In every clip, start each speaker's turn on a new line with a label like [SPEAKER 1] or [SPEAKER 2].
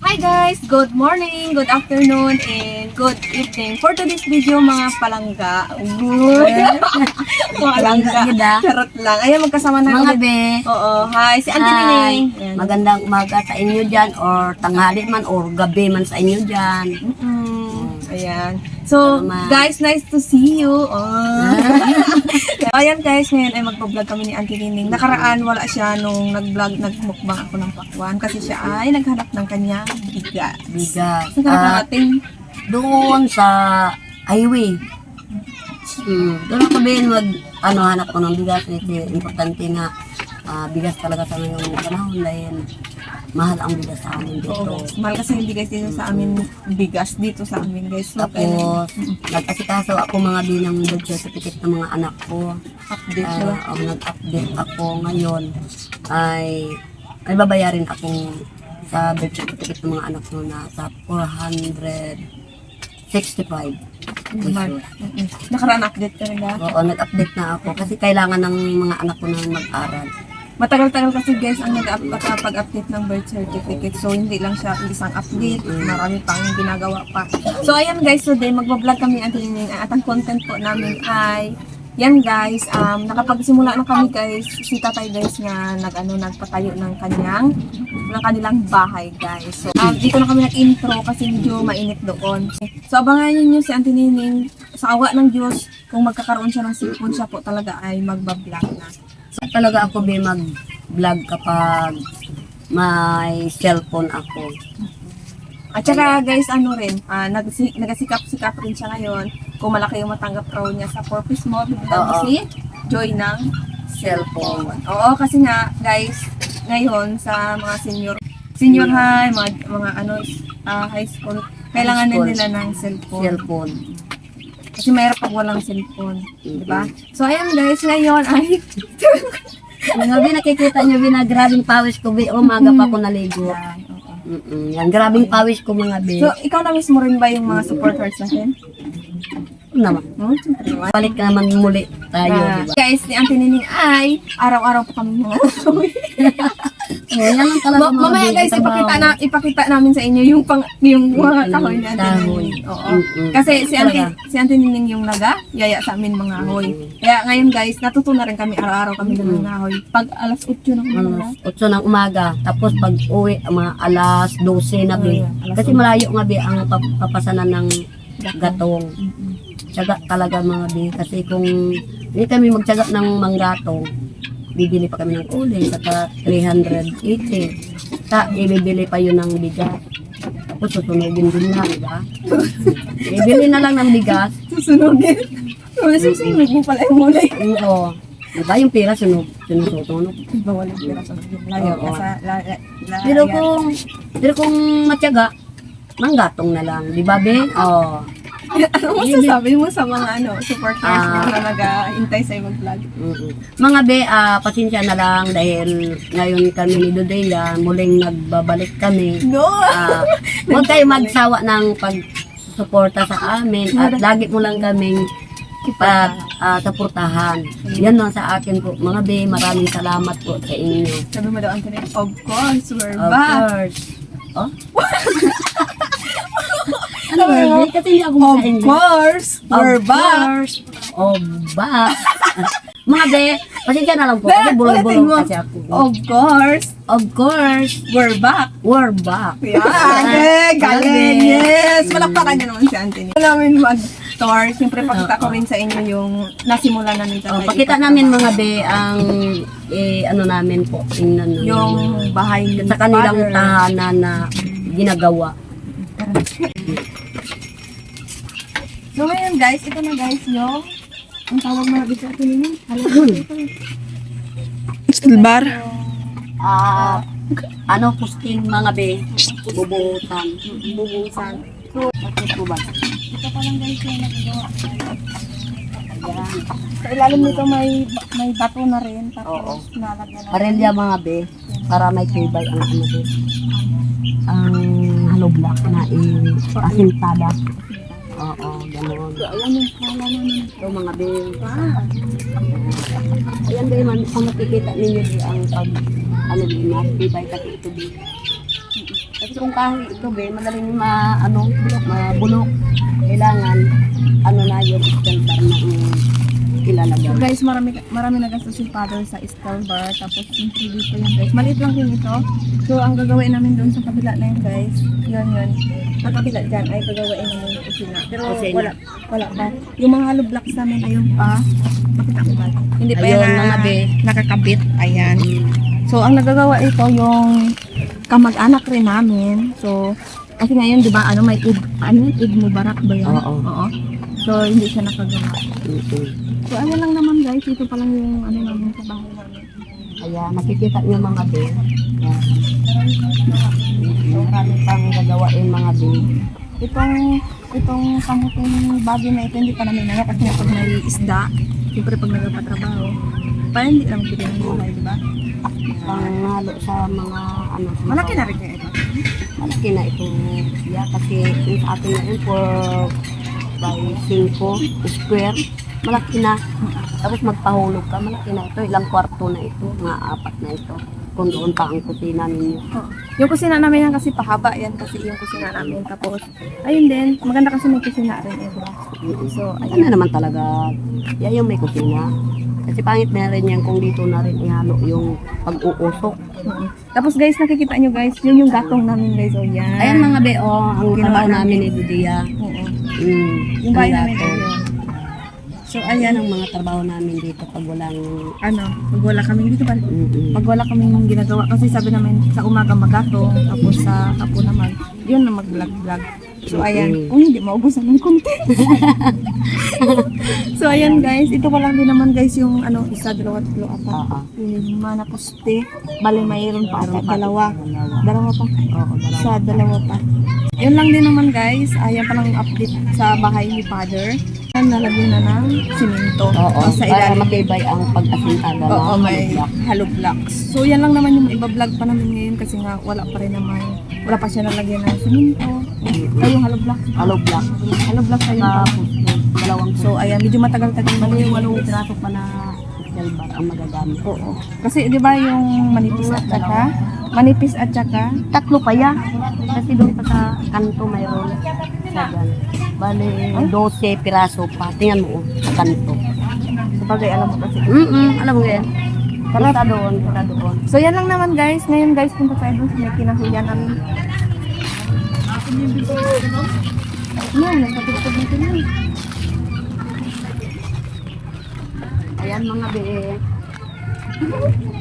[SPEAKER 1] Hi guys! Good morning, good afternoon, and good evening. For today's video, mga palangga. Palangga. Charot lang. Ayan, magkasama na
[SPEAKER 2] Mga
[SPEAKER 1] ulit.
[SPEAKER 2] be,
[SPEAKER 1] Oo, hi. Si Auntie
[SPEAKER 2] hi.
[SPEAKER 1] Nining. Ayan.
[SPEAKER 2] Magandang umaga sa inyo dyan or tanghali man or gabi man sa inyo dyan.
[SPEAKER 1] Ayan. So,
[SPEAKER 2] Salamat.
[SPEAKER 1] guys, nice to see you. Oh. Ayan guys, ngayon ay magpa-vlog kami ni Auntie Nining. Nakaraan, wala siya nung nag-vlog, nagmukbang ako ng pakwan kasi siya ay naghanap ng kanyang bigas.
[SPEAKER 2] Bigas.
[SPEAKER 1] Saan ka nakarating?
[SPEAKER 2] Doon sa highway. Doon ako din hanap ko ng bigas. Kasi importante nga bigas talaga sa ngayong panahon dahil mahal ang bigas sa amin dito.
[SPEAKER 1] Oo, mahal kasi yung bigas dito sa amin, bigas dito sa amin guys. So,
[SPEAKER 2] Tapos, nag-asikaso ako mga binang birth certificate ng mga anak ko.
[SPEAKER 1] update diba?
[SPEAKER 2] Nag-update ako ngayon ay may babayarin akong sa birth certificate ng mga anak ko na sa 465 pesos.
[SPEAKER 1] Nakaraan update ka rin ba?
[SPEAKER 2] Oo, nag-update na ako kasi kailangan ng mga anak ko na mag-aral.
[SPEAKER 1] Matagal-tagal kasi guys ang nag-update ng birth certificate. So, hindi lang siya isang update. Marami pang ginagawa pa. So, ayan guys, today magbablog kami at ang content po namin ay yan guys, nakapagsimula na kami guys, si tatay guys nga nagpatayo ng kanilang bahay guys. So, dito na kami nag-intro kasi medyo mainit doon. So, abangan niyo si Auntie Nining sa awa ng Diyos kung magkakaroon siya ng cellphone siya po talaga ay magbablog na.
[SPEAKER 2] So, talaga ako mag-vlog kapag may cellphone ako.
[SPEAKER 1] At saka guys, nagasikap-sikap rin siya ngayon. Kung malaki yung matanggap raw niya sa Purpose Mall, bibigyan si Joy ng cellphone. Oo, kasi nga guys, ngayon sa mga senior high, mga high school, kailangan din nila ng cellphone. Kasi mayroon pag walang cellphone, di ba? So ayan guys, ngayon ay
[SPEAKER 2] Ngabi, nakikita nyo, grabing pawis ko, umaga pa ako naligo. Yan, grabing pawis ko mga be.
[SPEAKER 1] So, ikaw na mismo rin ba yung mga supporters natin?
[SPEAKER 2] Naman.
[SPEAKER 1] Siyempre naman.
[SPEAKER 2] Balik ka naman muli tayo, di ba?
[SPEAKER 1] Guys, ni Auntie Nining ay araw-araw po kami mga
[SPEAKER 2] Yan lang talaga mga
[SPEAKER 1] mamaya
[SPEAKER 2] be,
[SPEAKER 1] guys,
[SPEAKER 2] trabaho.
[SPEAKER 1] ipakita namin sa inyo yung mga kahoy ni Auntie
[SPEAKER 2] Kahoy.
[SPEAKER 1] Nining. Oo. Kasi si Auntie Nining yung yaya sa amin mga hoy. Kaya ngayon guys, natuto na rin kami araw-araw kami ng mga hoy. Pag alas 8 na kami
[SPEAKER 2] Alas 8 ng umaga. Tapos pag uwi, mga alas 12 na be. Kasi malayo nga be ang papasanan ng gatong. Tiyaga talaga mga be. Kasi kung hindi kami magtiyaga ng manggatong, bibili pa kami ng uli sa 380. Ibibili pa yun ng bigas. Tapos susunugin din na, diba? Ibili na lang ng bigas.
[SPEAKER 1] susunugin. Susunug mo pala yung mulay.
[SPEAKER 2] Oo. Diba yung pira sinusutunog?
[SPEAKER 1] Bawal yung pira sa layo.
[SPEAKER 2] Oo.
[SPEAKER 1] Kasi
[SPEAKER 2] Pero kung matyaga, manggatong na lang. Di ba, be? Oo.
[SPEAKER 1] ano masasabi mo sa mga supporters mo na nag-hintay sa'yo mag-vlog?
[SPEAKER 2] Mga be, pasensya na lang dahil ngayon kami ni Dodea, muling nagbabalik kami.
[SPEAKER 1] No!
[SPEAKER 2] Huwag kayo magsawa ng pagsuporta sa amin at lagi mo lang kaming suportahan. Yan lang sa akin po. Mga be, maraming salamat po sa inyo.
[SPEAKER 1] Sabi mo daw, Anthony, of course, we're
[SPEAKER 2] Of
[SPEAKER 1] back.
[SPEAKER 2] course. Oh? Ano ba? Be? Kasi hindi ako
[SPEAKER 1] Of
[SPEAKER 2] maka-English.
[SPEAKER 1] course, we're back.
[SPEAKER 2] Of back. Mga be, pasensya na lang po. Kasi
[SPEAKER 1] Ulitin
[SPEAKER 2] bulong-bulong
[SPEAKER 1] mo.
[SPEAKER 2] kasi ako.
[SPEAKER 1] Of course,
[SPEAKER 2] Of course,
[SPEAKER 1] we're back.
[SPEAKER 2] we're back.
[SPEAKER 1] Yan, galing.
[SPEAKER 2] Galing.
[SPEAKER 1] Yes, malakpakan niyo naman si Anthony. Ito namin mag-tour. Siyempre, pakita ko rin sa inyo yung nasimula namin
[SPEAKER 2] Oh,
[SPEAKER 1] tatay.
[SPEAKER 2] pakita namin mga be ang namin po. Tingnan nyo.
[SPEAKER 1] Yung bahay ni
[SPEAKER 2] sa kanilang
[SPEAKER 1] father.
[SPEAKER 2] tahanan na ginagawa.
[SPEAKER 1] So ngayon guys, ito na guys yung ang tawag mga bisa ito nila. Bar?
[SPEAKER 2] Pusting mga be. Bubuhutan.
[SPEAKER 1] Bubusan.
[SPEAKER 2] Bakit po ba?
[SPEAKER 1] Ito pa lang guys yung nagagawa.
[SPEAKER 2] Ayan.
[SPEAKER 1] Sa ilalim nito may bato na rin.
[SPEAKER 2] Oo.
[SPEAKER 1] Tapos nalagyan na.
[SPEAKER 2] Parilya mga be. Para may tibay ang be. Ang hollow block na asintada. Oo, gano'n.
[SPEAKER 1] So ayan yung kala namin.
[SPEAKER 2] Ito mga be. Ayan be man, kung nakikita ninyo di ang pag, tibay kasi ito be. Kasi kung kahoy ito, be, madaling mabulok. Kailangan, na yung steel bar na
[SPEAKER 1] So
[SPEAKER 2] ilalagay.
[SPEAKER 1] guys, marami nagastos yung father sa steel bar. Tapos siyempre dito yun guys. Maliit lang din ito. So ang gagawin namin doon sa kabila na yun guys. Yun. Ang kabila dyan ay gagawin namin yung kusina. Pero
[SPEAKER 2] Kusina.
[SPEAKER 1] wala pa. Yung mga hollow blocks namin ayun pa. Makita mo ba? Hindi pa
[SPEAKER 2] Ayun,
[SPEAKER 1] yan
[SPEAKER 2] mga be.
[SPEAKER 1] nakakabit. Ayan. So ang nagagawa ito yung kamag-anak rin namin. So kasi ngayon 'di ba may Eid Mubarak ba 'yan?
[SPEAKER 2] Oo.
[SPEAKER 1] So hindi siya nakagawa.
[SPEAKER 2] Mm-mm.
[SPEAKER 1] So ano lang naman guys, ito pa lang yung namin sa bahay namin.
[SPEAKER 2] Kaya makikita nyo mga be. Yan. So, marami pang gagawain mga be.
[SPEAKER 1] Itong kamuting bagay na ito hindi pa namin naya kasi pag may isda, siyempre pag nagpatrabaho, parang hindi lang bigyan ng gulay, di ba?
[SPEAKER 2] Panghalo sa mga
[SPEAKER 1] Malaki na rin kaya ito.
[SPEAKER 2] malaki na ito siya kasi yung sa atin na yun 4 by 5 square malaki na tapos magpahulog ka malaki na ito ilang kwarto na ito mga 4 na ito kung doon pa ang kusina ninyo.
[SPEAKER 1] Yung kusina namin yan kasi pahaba yan kasi yung kusina namin tapos ayun din maganda kasi may kusina rin eh, diba? So
[SPEAKER 2] Ano naman talaga yan yung may kusina kasi pangit na rin yan kung dito na rin ihalo yung pag-uusok.
[SPEAKER 1] Tapos guys, nakikita nyo guys, yun yung gatong namin guys, oh yan.
[SPEAKER 2] Ayan mga be, ang
[SPEAKER 1] Ginawa
[SPEAKER 2] trabaho namin
[SPEAKER 1] namin.
[SPEAKER 2] ni Dudia.
[SPEAKER 1] Oo.
[SPEAKER 2] Yung
[SPEAKER 1] Yung bahay namin yun. So
[SPEAKER 2] Ayan
[SPEAKER 1] ayan,
[SPEAKER 2] ang mga trabaho namin dito pag walang
[SPEAKER 1] pag wala kaming dito ba?
[SPEAKER 2] mm-mm.
[SPEAKER 1] Pag wala kaming ginagawa, kasi sabi namin sa umaga magatong, tapos sa hapon naman, yun na mag-vlog-vlog. So ayan, kung hindi maubusan ng content. So ayan guys, ito pa lang din naman guys yung isa, dalawa, tatlo, apat.
[SPEAKER 2] Oo.
[SPEAKER 1] Lima na poste. Bali mayroon pa ata, dalawa.
[SPEAKER 2] Dalawa.
[SPEAKER 1] Dalawa pa.
[SPEAKER 2] Oo, dalawa.
[SPEAKER 1] Sa dalawa pa. Yun lang din naman guys. Ayan pa lang update sa bahay ni Father. Nalagyan na ng simento.
[SPEAKER 2] Oo,
[SPEAKER 1] Sa
[SPEAKER 2] para
[SPEAKER 1] ilalim.
[SPEAKER 2] matibay ang pag-asintada ng
[SPEAKER 1] Oo, may
[SPEAKER 2] block.
[SPEAKER 1] hollow blocks. So yan lang naman yung iba-vlog pa namin ngayon kasi nga wala pa rin naman. Wala pa siya nalagyan ng simento. Ay, yung hollow blocks.
[SPEAKER 2] Hollow block.
[SPEAKER 1] Hollow blocks ayun pa.
[SPEAKER 2] Tapos, dalawang
[SPEAKER 1] So ayan, medyo matagal-tagal
[SPEAKER 2] bali,
[SPEAKER 1] na
[SPEAKER 2] 8 piraso pa na silver ang magagamit.
[SPEAKER 1] Oo. Kasi di ba yung manipis at saka
[SPEAKER 2] 3 pa yan. Kasi doon pa sa kanto mayroon. Sagan. Bali, 12 piraso pa. Tingnan mo, sa kanto.
[SPEAKER 1] sabagay alam mo kasi.
[SPEAKER 2] Alam mo yan. Para doon.
[SPEAKER 1] So yan lang naman guys. Ngayon guys, punta tayo dun sa may kinahuyan namin. Yan, nagpatugtog nito na.
[SPEAKER 2] Ayan mga be.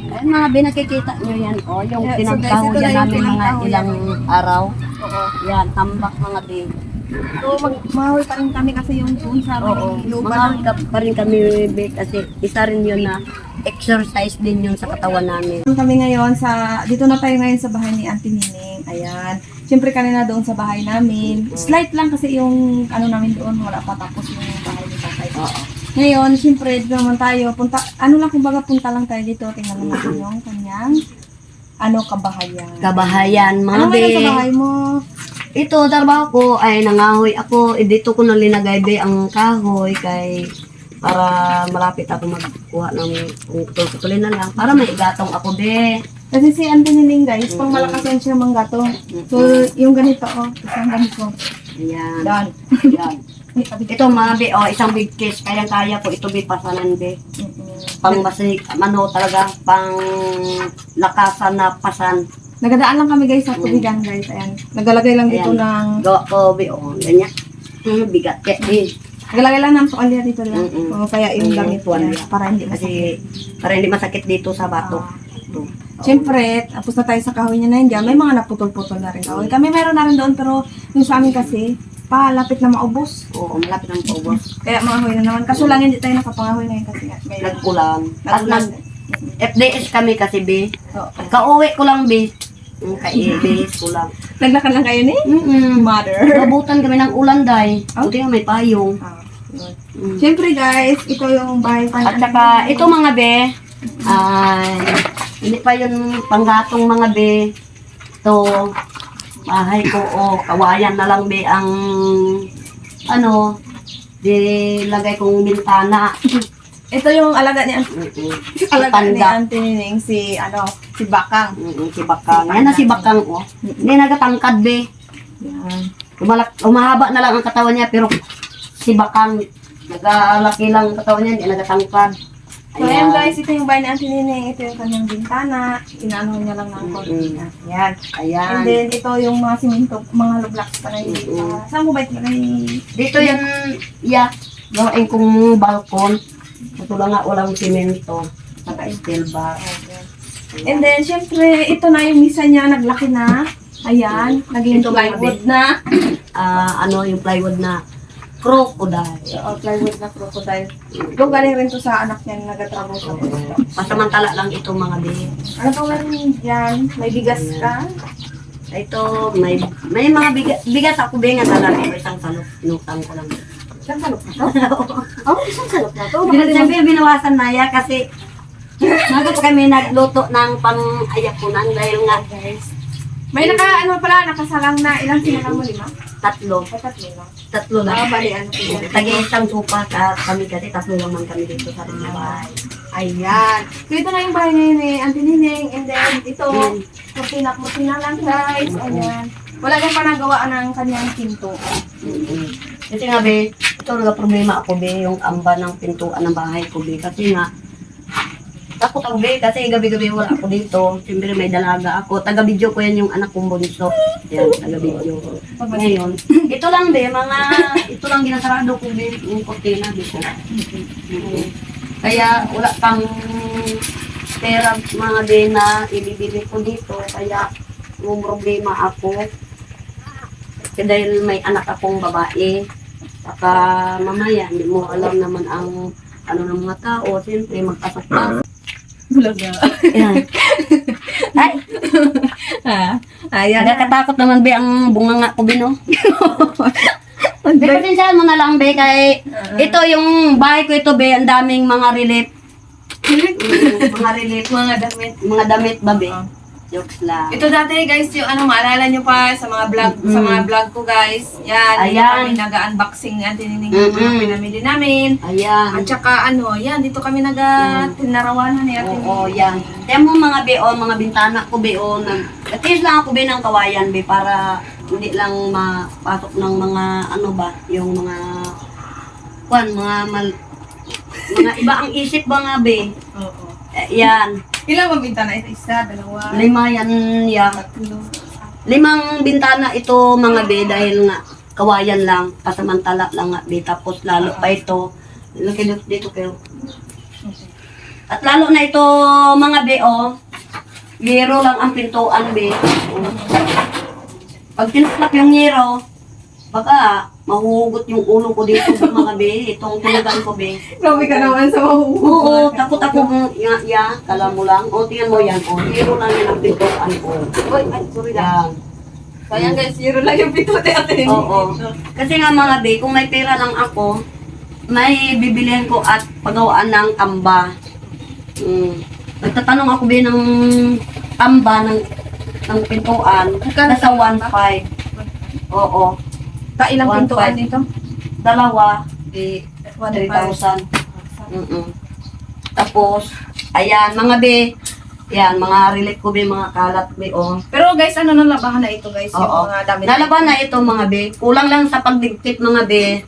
[SPEAKER 2] Ayan mga be, nakikita nyo yan. O, yung
[SPEAKER 1] Yeah, so guys,
[SPEAKER 2] pinagkahuyan
[SPEAKER 1] ito na yung
[SPEAKER 2] namin mga
[SPEAKER 1] pinagkahuyan.
[SPEAKER 2] ilang araw.
[SPEAKER 1] Oo.
[SPEAKER 2] Yan, tambak mga be.
[SPEAKER 1] So mahahoy pa rin kami kasi yung doon sa
[SPEAKER 2] Oo,
[SPEAKER 1] looban.
[SPEAKER 2] mga pa rin kami be, kasi isa rin yun na exercise din yun sa katawan namin.
[SPEAKER 1] Kami ngayon dito na tayo ngayon sa bahay ni Auntie Nining. Ayan. Siyempre kanina doon sa bahay namin. Slight lang kasi yung namin doon, wala pa tapos yung bahay ni Tatay.
[SPEAKER 2] Oo.
[SPEAKER 1] Ngayon, siyempre dito naman tayo. Punta lang tayo dito. Tingnan lang natin yung kanyang kabahayan.
[SPEAKER 2] Kabahayan, mga
[SPEAKER 1] Ano
[SPEAKER 2] be.
[SPEAKER 1] ngayon sa bahay mo?
[SPEAKER 2] Ito, trabaho ko ay nangahoy ako. Dito ko na linagay be ang kahoy kay para malapit ako magkuha ng putol-putulin na lang. Para may igatong ako be.
[SPEAKER 1] Kasi si Auntie Nining guys, pang malakas yan siya manggato. So, yung ganito isang ganito.
[SPEAKER 2] Ayan.
[SPEAKER 1] Yan.
[SPEAKER 2] Yan. Ito mga be, isang big case. Kayang-kaya ko ito be pasanan be. Pang masig, talaga, pang lakasan na pasan.
[SPEAKER 1] Nagadaan lang kami guys sa tubigan guys. Ayan. Nagalagay lang dito
[SPEAKER 2] Ayan.
[SPEAKER 1] ng...
[SPEAKER 2] Gawa ko be, ganyan. Bigat.
[SPEAKER 1] Nagalagay lang ng tuwalya dito lang.
[SPEAKER 2] Mm-mm.
[SPEAKER 1] O kaya yung gamit ko
[SPEAKER 2] Tuwalya.
[SPEAKER 1] para hindi
[SPEAKER 2] Kasi,
[SPEAKER 1] masakit.
[SPEAKER 2] para hindi masakit dito sa bato. Ito.
[SPEAKER 1] Siyempre, tapos na tayo sa kahoy niya na yun dyan. May mga naputol-putol na rin kahoy. Kami meron na rin doon pero yung sa amin kasi, palapit na maubos.
[SPEAKER 2] Oo, malapit ang paubos.
[SPEAKER 1] Kaya mga hoy na naman. Kaso lang hindi tayo nakapangahoy ngayon kasi nga. May
[SPEAKER 2] Nagkulang. At
[SPEAKER 1] nagulan.
[SPEAKER 2] FDS kami kasi be.
[SPEAKER 1] Oo.
[SPEAKER 2] Kauwi ko lang be. Ka-FDS ko lang.
[SPEAKER 1] Naglakad lang kayo ni? Mother.
[SPEAKER 2] Nabutan kami ng ulan day. Buti nga may payong. Mm.
[SPEAKER 1] Siyempre guys, ito yung bahay pa
[SPEAKER 2] At saka, ito mga be, hindi pa yun panggatong mga be. Ito, bahay ko, kawayan na lang be ang, di lagay kong bintana.
[SPEAKER 1] Ito yung alaga ni alaga ni
[SPEAKER 2] Panda.
[SPEAKER 1] Auntie Nining, si Bakang.
[SPEAKER 2] Si Bakang. Yan na si Bakang, oh. Hindi nagatangkad, be.
[SPEAKER 1] Yan.
[SPEAKER 2] Umahaba na lang ang katawan niya, pero si Bakang, nagalaki lang ang katawan niya, hindi nagatangkad.
[SPEAKER 1] So, ayan guys, ito yung bahay ni Auntie Nining. Ito yung kanyang bintana. Inaano niya lang ng kortina. Yan.
[SPEAKER 2] Ayan.
[SPEAKER 1] And then, ito yung mga simento, mga lublocks pa na yun. Saan mo ba ito
[SPEAKER 2] Dito yan, gawain kong balkon. Ito lang nga, walang simento. Naka-steel bar.
[SPEAKER 1] And then, syempre, ito na yung misa niya, naglaki na. Ayan, naging
[SPEAKER 2] Ito,
[SPEAKER 1] plywood na.
[SPEAKER 2] Yung plywood na crocodile.
[SPEAKER 1] Plywood na crocodile. Ito galing rin to sa anak niya na nagatrabaho sa posto.
[SPEAKER 2] Pasamantala lang ito mga be.
[SPEAKER 1] Ano pang meron yan? May bigas ka?
[SPEAKER 2] Ito, may mga bigas ako be nga talaga. Isang salok, inutang ko lang.
[SPEAKER 1] Isang salok na to? Oh, isang salok na to?
[SPEAKER 2] Siyempre, binawasan na ya kasi bago pa kami nagluto ng pang-ayakunan dahil nga
[SPEAKER 1] Guys. May nakasalang na ilang sinalang mo, 5?
[SPEAKER 2] tatlo.
[SPEAKER 1] Ay, 3 lang.
[SPEAKER 2] Tatlo lang.
[SPEAKER 1] Bali, ano po yan?
[SPEAKER 2] Tagi-isang sopa kami kasi tatlo lang man kami dito sa bahay.
[SPEAKER 1] Ayan. So, ito na yung bahay ngayon ni Auntie Nining. And then, ito,
[SPEAKER 2] Mm.
[SPEAKER 1] kurtina lang guys. Ayan. Wala nang panagawaan ng kanyang pinto.
[SPEAKER 2] Kasi nga be, ito nga problema ako be, yung amba ng pintuan ng bahay ko be. Kasi nga, takot ako be, kasi gabi-gabi wala ako dito. Siyempre may dalaga ako. Taga-video ko yan yung anak kong bunso. Yan, taga-video. Ngayon, ito lang be, ito lang ginasarado ko be, yung kurtina be ko. Kaya wala pang pera mga be na ibibili ko dito. Kaya yung problema ako. Kasi dahil may anak akong babae, saka mamaya, hindi mo alam naman ang ano ng mga tao, siyempre magpasok-pasok.
[SPEAKER 1] Bulaga.
[SPEAKER 2] Yan. Ay,
[SPEAKER 1] Ayan.
[SPEAKER 2] nagkakatakot naman be ang bunganga ko be, no? Be, pasensyahan mo na lang be, kay ito yung bahay ko ito be, ang daming mga relief. Mga relief, mga damit ba be? Jokes lang.
[SPEAKER 1] Ito dati guys, yung maalala nyo pa sa mga vlog ko guys. Yan, dito
[SPEAKER 2] Ayan.
[SPEAKER 1] kami nag-unboxing ni Auntie Nining yung mga pinamili namin.
[SPEAKER 2] Ayan.
[SPEAKER 1] At saka yan, dito kami tinarawanan ni Auntie
[SPEAKER 2] Oo,
[SPEAKER 1] Nining.
[SPEAKER 2] yan. Kaya mo mga be, mga bintana ko be, at least lang ako be ng kawayan be, para hindi lang mapasok ng mga, yung mga, mga iba ang isip ba nga be.
[SPEAKER 1] Oo.
[SPEAKER 2] Yan.
[SPEAKER 1] Ilang ba bintana? Ito, 1, 2,
[SPEAKER 2] 5 yan, yan.
[SPEAKER 1] 3.
[SPEAKER 2] 5 bintana ito mga be, dahil nga, kawayan lang, pasamantala lang nga be, tapos lalo pa ito, dito kayo. At lalo na ito mga be, yero lang ang pintuan be. Pag tinuklap yung yero, baka mahuhugot yung ulo ko dito mga be, itong tulugan ko be.
[SPEAKER 1] Grabe ka naman sa mahuhugot.
[SPEAKER 2] Oo, takot ako kala mo lang. Tingnan mo yan, yero lang yan ang pintuan ko.
[SPEAKER 1] Ay, sorry lang.
[SPEAKER 2] Yan.
[SPEAKER 1] So, ayan guys, 0 lang yung pinto ni Auntie Nining.
[SPEAKER 2] Oo. Kasi nga mga be, kung may pera lang ako, may bibilihan ko at pagawaan ng amba. Nagtatanong ako be ng amba ng pintuan. Nasa 1.5. Oo.
[SPEAKER 1] Ilang
[SPEAKER 2] 1.5.
[SPEAKER 1] pintuan dito?
[SPEAKER 2] Dalawa,
[SPEAKER 1] 1,500.
[SPEAKER 2] 3,000. Tapos, ayan, mga be, yan, mga relief ko be, mga kalat be,
[SPEAKER 1] Pero guys, nalabahan na ito guys, yung
[SPEAKER 2] Oo.
[SPEAKER 1] mga damit.
[SPEAKER 2] Nalaban na ito mga be. Kulang lang sa pagdikit mga be.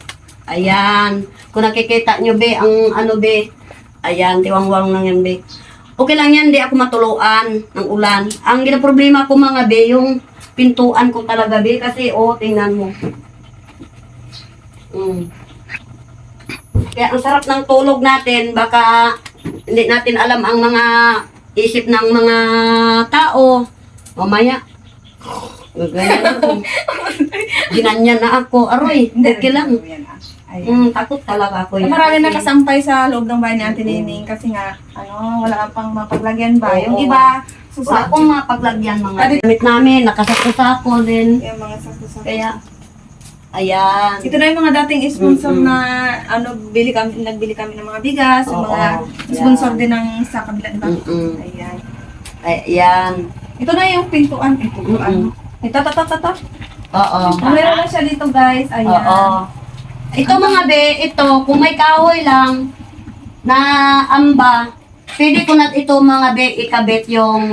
[SPEAKER 2] Ayan. Kung nakikita nyo be, ang be. Ayan, tiwang-wang lang yan be. Okay lang yan, di ako matuluan ng ulan. Ang ginaproblema ko mga be, yung pintuan ko talaga be. Kasi tingnan mo. Kaya ang sarap ng tulog natin. Baka hindi natin alam ang mga isip ng mga tao. Mamaya, ganyan ako. Ginanyan na ako. Aroy, okay lang. Takot talaga ako.
[SPEAKER 1] Marami nakasampay sa loob ng bahay ni Auntie Nining kasi nga, wala pang mapaglagyan ba.
[SPEAKER 2] Oo.
[SPEAKER 1] Yung iba,
[SPEAKER 2] Wala akong mapaglagyan mga damit namin. Nakasako-sako din.
[SPEAKER 1] yung mga sakto-sakto.
[SPEAKER 2] Kaya, ayan.
[SPEAKER 1] Ito na yung mga dating sponsor na nagbili kami ng mga bigas, yung
[SPEAKER 2] Oo,
[SPEAKER 1] mga sponsor din ng sa kabila iba. Ayan.
[SPEAKER 2] Ayan.
[SPEAKER 1] Ito na yung pintuan. Ito.
[SPEAKER 2] Oo.
[SPEAKER 1] Meron na siya dito guys. Ayan.
[SPEAKER 2] Oo. Ito mga be, kung may kahoy lang, na amba, pwede ko na ito mga be, ikabit yung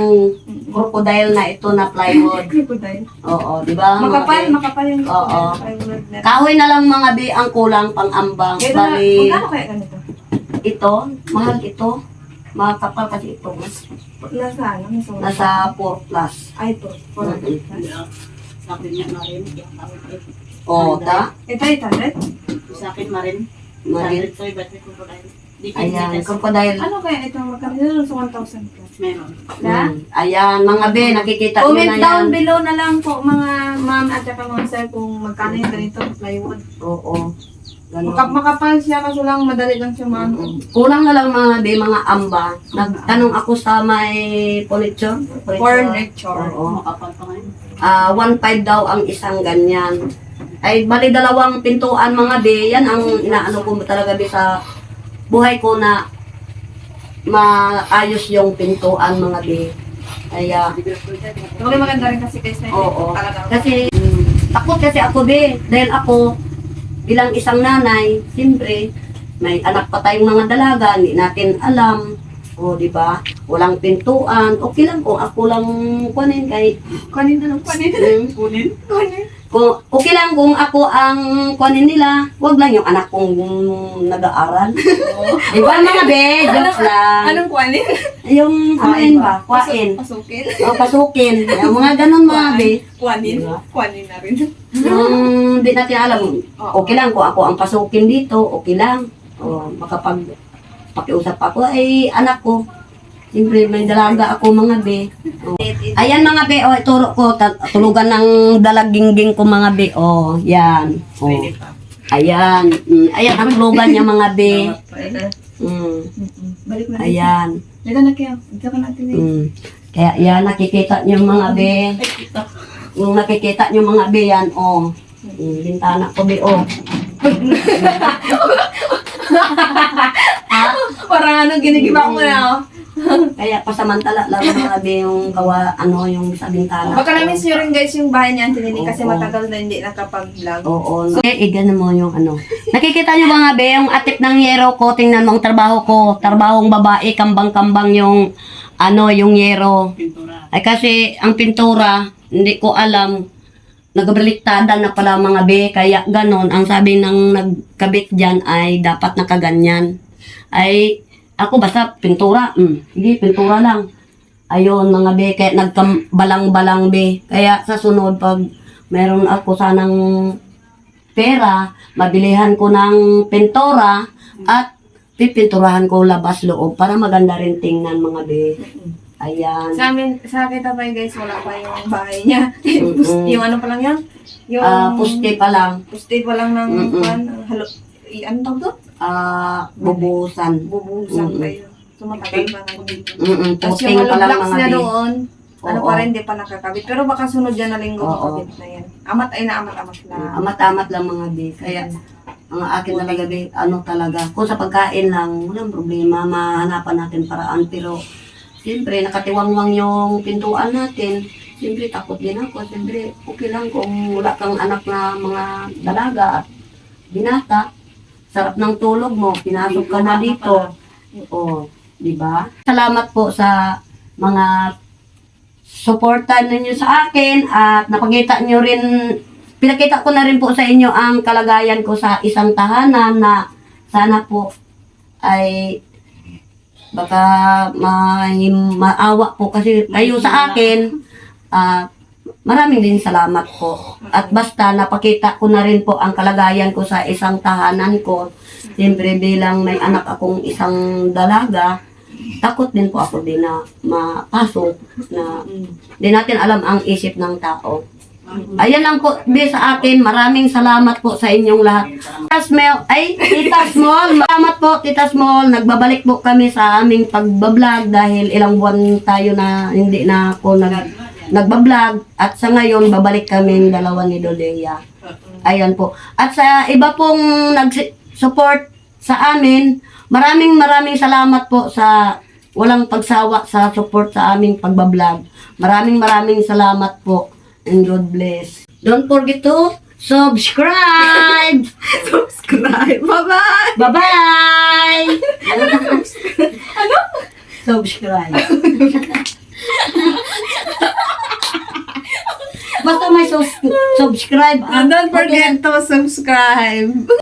[SPEAKER 2] crocodile na ito na plywood.
[SPEAKER 1] Crocodile.
[SPEAKER 2] Oo, di ba? mga
[SPEAKER 1] Makapal,
[SPEAKER 2] be?
[SPEAKER 1] makapal yung
[SPEAKER 2] Oo.
[SPEAKER 1] crocodile.
[SPEAKER 2] Kahoy na lang mga be ang kulang pang ambang.
[SPEAKER 1] Ito na,
[SPEAKER 2] Bali,
[SPEAKER 1] magkano kaya ganito?
[SPEAKER 2] ito, mahal ito. Makapal kasi ito.
[SPEAKER 1] Nasa ano?
[SPEAKER 2] Nasa 4 plus.
[SPEAKER 1] Ay, ito.
[SPEAKER 3] Sa akin yan na rin.
[SPEAKER 2] O, ta?
[SPEAKER 1] Ito, 800?
[SPEAKER 3] Sa akin na rin.
[SPEAKER 2] Marin.
[SPEAKER 3] Ito, iba't may crocodile.
[SPEAKER 2] Ayan, crocodile.
[SPEAKER 1] Ano kaya ito? Magkano yun sa 1,000 plus?
[SPEAKER 3] Meron.
[SPEAKER 1] Na?
[SPEAKER 2] Ayan, mga be, nakikita nyo
[SPEAKER 1] Comment
[SPEAKER 2] na
[SPEAKER 1] down
[SPEAKER 2] yan.
[SPEAKER 1] below na lang po mga ma'am at saka mga sir kung magkano yung ganito plywood.
[SPEAKER 2] Oo. Ganun.
[SPEAKER 1] Makapal siya kaso lang madali lang siya maano.
[SPEAKER 2] Kulang na lang mga be, mga amba. Nagtanong ako sa may furniture.
[SPEAKER 1] Furniture.
[SPEAKER 2] Oo.
[SPEAKER 3] Makapal pa ngayon.
[SPEAKER 2] 1.5 daw ang isang ganyan. Ay, bali dalawang pintuan mga be. Yan ang inaano ko talaga be sa buhay ko na maayos yung pintuan mga be. Kaya,
[SPEAKER 1] Okay, maganda rin kasi guys na
[SPEAKER 2] oo.
[SPEAKER 1] talaga.
[SPEAKER 2] Kasi, takot kasi ako be. Dahil ako, bilang isang nanay, siyempre, may anak pa tayong mga dalaga, hindi natin alam. O, di ba? Walang pintuan. Okay lang kung ako lang kunin kahit
[SPEAKER 1] Kunin na lang, kunin.
[SPEAKER 3] Kunin.
[SPEAKER 1] Kunin.
[SPEAKER 2] kung okay lang kung ako ang kunin nila, wag lang yung anak kong nag-aaral. Di ba mga be? Jokes lang.
[SPEAKER 1] Anong kunin?
[SPEAKER 2] Yung kunin ba? Kuain.
[SPEAKER 1] Pasukin.
[SPEAKER 2] O pasukin. Yung mga ganun mga be.
[SPEAKER 1] Kunin.
[SPEAKER 2] Diba?
[SPEAKER 1] Kunin na rin.
[SPEAKER 2] Yung di natin alam, okay lang kung ako ang pasukin dito, okay lang. O pakiusap ako, ay anak ko. Siyempre may dalaga ako mga be. O. Ayan mga be, ituro ko, tulugan ng dalagingging ko mga be. O, yan. O. Ayan. Ayan ang tulugan niya mga be.
[SPEAKER 1] Balik na.
[SPEAKER 2] Ayan.
[SPEAKER 1] Dito na kayo. Dito ka natin eh.
[SPEAKER 2] Kaya yan, nakikita niyo mga be. Yung nakikita niyo mga be yan, o. Bintana ko be, o.
[SPEAKER 1] Parang anong ginigiba ko na oh.
[SPEAKER 2] Kaya pasamantala lang mga be yung gawa, yung sa bintana.
[SPEAKER 1] Baka namin sure rin guys yung bahay niya Antonini kasi
[SPEAKER 2] Oo.
[SPEAKER 1] matagal na hindi nakapag-vlog.
[SPEAKER 2] Oo. So, igano mo yung Nakikita niyo mga be, yung atip ng yero ko, tingnan mo ang trabaho ko. Trabahong babae, kambang-kambang yung, yung yero.
[SPEAKER 3] Pintura.
[SPEAKER 2] Ay kasi, ang pintura, hindi ko alam, nagbaliktada na pala mga be, kaya ganon, ang sabi ng nagkabit dyan ay dapat nakaganyan. Ay, ako basta pintura, sige, pintura lang. Ayun mga be, kaya nagkambalang-balang be. Kaya sa sunod, pag meron ako sanang pera, mabilihan ko ng pintura at pipinturahan ko labas loob para maganda rin tingnan mga be. Ayan.
[SPEAKER 1] Sa amin, sa akin tatay guys, wala pa yung bahay niya. Yung ano pa lang yan? Yung
[SPEAKER 2] Puste pa lang.
[SPEAKER 1] puste pa lang ng halo. Ano tawag to?
[SPEAKER 2] Bubusan.
[SPEAKER 1] Bubuhusan kayo. So matagal pa na yun. Tapos
[SPEAKER 2] Posting
[SPEAKER 1] yung
[SPEAKER 2] pa
[SPEAKER 1] halo
[SPEAKER 2] lang
[SPEAKER 1] blocks
[SPEAKER 2] mga
[SPEAKER 1] niya
[SPEAKER 2] be.
[SPEAKER 1] doon, ano
[SPEAKER 2] Oo.
[SPEAKER 1] pa rin, di pa nakakabit. Pero baka sunod dyan na linggo
[SPEAKER 2] Oo.
[SPEAKER 1] makabit na yan. Amat ay na amat-amat na.
[SPEAKER 2] Amat-amat lang mga be. Kaya, ang akin talaga be, talaga. Kung sa pagkain lang, walang problema, mahanapan natin paraan. Pero, siyempre, nakatiwangwang yung pintuan natin. Siyempre, takot din ako. Siyempre, okay lang kung wala kang anak na mga dalaga at binata. Sarap ng tulog mo, pinasok ka na dito. O, di ba? Salamat po sa mga suportan ninyo sa akin at napakita nyo rin, pinakita ko na rin po sa inyo ang kalagayan ko sa isang tahanan na sana po ay baka maawa po kasi kayo sa akin. Maraming din salamat po. At basta napakita ko na rin po ang kalagayan ko sa isang tahanan ko. Siyempre bilang may anak akong isang dalaga, takot din po ako din na mapasok na di natin alam ang isip ng tao. Ayan lang po be sa akin. Maraming salamat po sa inyong lahat. Tita Small, salamat po Tita Small. Nagbabalik po kami sa aming pagbablog dahil ilang buwan tayo na hindi na ako nagbablog at sa ngayon babalik kami dalawa ni Dolea. Ayan po. At sa iba pong nag-support sa amin, maraming salamat po sa walang pagsawa sa support sa aming pagbablog. Maraming salamat po and God bless. Don't forget to subscribe!
[SPEAKER 1] Subscribe. Bye-bye!
[SPEAKER 2] Bye-bye! Ano? Subscribe. Basta may subscribe.
[SPEAKER 1] And don't forget to subscribe.